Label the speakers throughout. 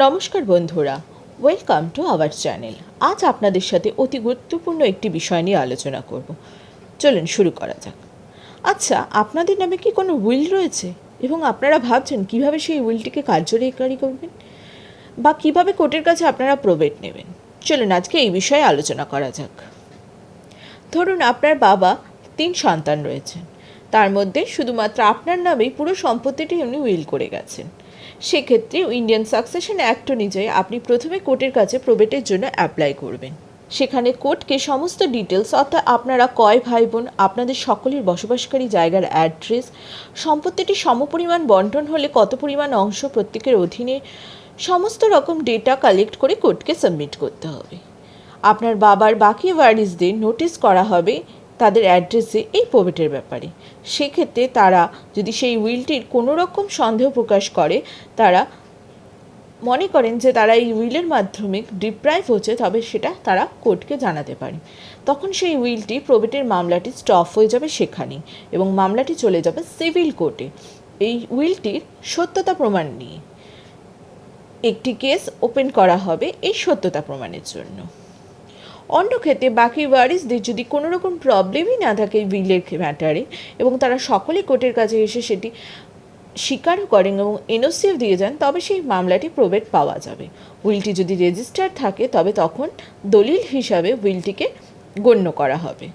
Speaker 1: নমস্কার বন্ধুরা, welcome to our channel. আজ আপনাদের সাথে অতি গুরুত্বপূর্ণ একটি বিষয় নিয়ে আলোচনা করব। চলুন শুরু করা যাক। আচ্ছা, আপনাদের নামে কি কোনো উইল রয়েছে এবং আপনারা ভাবছেন কিভাবে সেই উইলটিকে কার্যকরী করবেন বা কিভাবে কোর্টের কাছে আপনারা প্রবেট নেবেন? চলুন আজকে এই বিষয়ে আলোচনা করা যাক। ধরুন আপনার বাবা 3 সন্তান রয়েছেন, তার মধ্যে শুধুমাত্র আপনার নামেই পুরো সম্পত্তিটি উনি উইল করে গেছেন। সেক্ষেত্রে ইন্ডিয়ান সাকসেশন অ্যাক্ট অনুযায়ী আপনি প্রথমে কোর্টের কাছে প্রবেটের জন্য অ্যাপ্লাই করবেন। সেখানে কোর্টকে সমস্ত ডিটেলস, অর্থাৎ আপনারা কয় ভাই বোন, আপনাদের সকলের বসবাসকারী জায়গার অ্যাড্রেস, সম্পত্তিটি সমপরিমাণ বন্টন হলে কত পরিমাণ অংশ প্রত্যেকের অধীনে, সমস্ত রকম ডেটা কালেক্ট করে কোর্টকে সাবমিট করতে হবে। আপনার বাবার বাকি ওয়ারিসদের নোটিশ করা হবে তাদের অ্যাড্রেসে এই প্রবেটের ব্যাপারে। সেক্ষেত্রে তারা যদি সেই উইলটির কোনো রকম সন্দেহ প্রকাশ করে, তারা মনে করেন যে তারা এই উইলের মাধ্যমে ডিপ্রাইভ হচ্ছে, তবে সেটা তারা কোর্টকে জানাতে পারে। তখন সেই উইলটি প্রবেটের মামলাটি স্টপ হয়ে যাবে সেখানেই এবং মামলাটি চলে যাবে সিভিল কোর্টে। এই উইলটির সত্যতা প্রমাণ নিয়ে একটি কেস ওপেন করা হবে এই সত্যতা প্রমাণের জন্য। অন্য ক্ষেত্রে বাকি ওয়ারিসদের যদি কোনো রকম প্রবলেমই না থাকে উইলের ম্যাটারে এবং তারা সকলে কোর্টের কাছে এসে সেটি স্বীকারও করেন এবং এনওসিও দিয়ে যান, তবে সেই মামলাটি প্রবেট পাওয়া যাবে। উইলটি যদি রেজিস্টার থাকে তবে তখন দলিল হিসাবে উইলটিকে গণ্য করা হবে।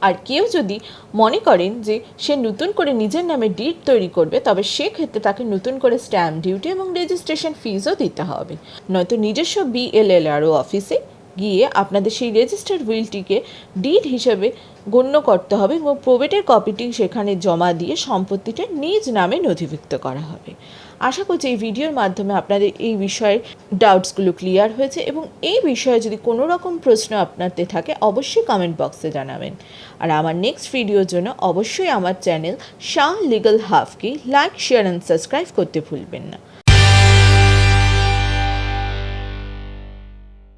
Speaker 1: আর কেউ যদি মনে করেন যে সে নতুন করে নিজের নামে ডিড তৈরি করবে, তবে সেক্ষেত্রে তাকে নতুন করে স্ট্যাম্প ডিউটি এবং রেজিস্ট্রেশন ফিজও দিতে হবে। নয়তো নিজস্ব BLLRO অফিসে গিয়ে আপনাদের সেই রেজিস্টার্ড উইলটিকে ডিড হিসেবে গণ্য করতে হবে এবং প্রবেটের কপিটি সেখানে জমা দিয়ে সম্পত্তিটা নিজ নামে নথিভুক্ত করা হবে। আশা করছি এই ভিডিওর মাধ্যমে আপনাদের এই বিষয়ের ডাউটসগুলো ক্লিয়ার হয়েছে এবং এই বিষয়ে যদি কোনো রকম প্রশ্ন আপনাদের থাকে অবশ্যই কমেন্ট বক্সে জানাবেন। আর আমার নেক্সট ভিডিওর জন্য অবশ্যই আমার চ্যানেল শাহ লিগাল হাবকে লাইক, শেয়ার অ্যান্ড সাবস্ক্রাইব করতে ভুলবেন না।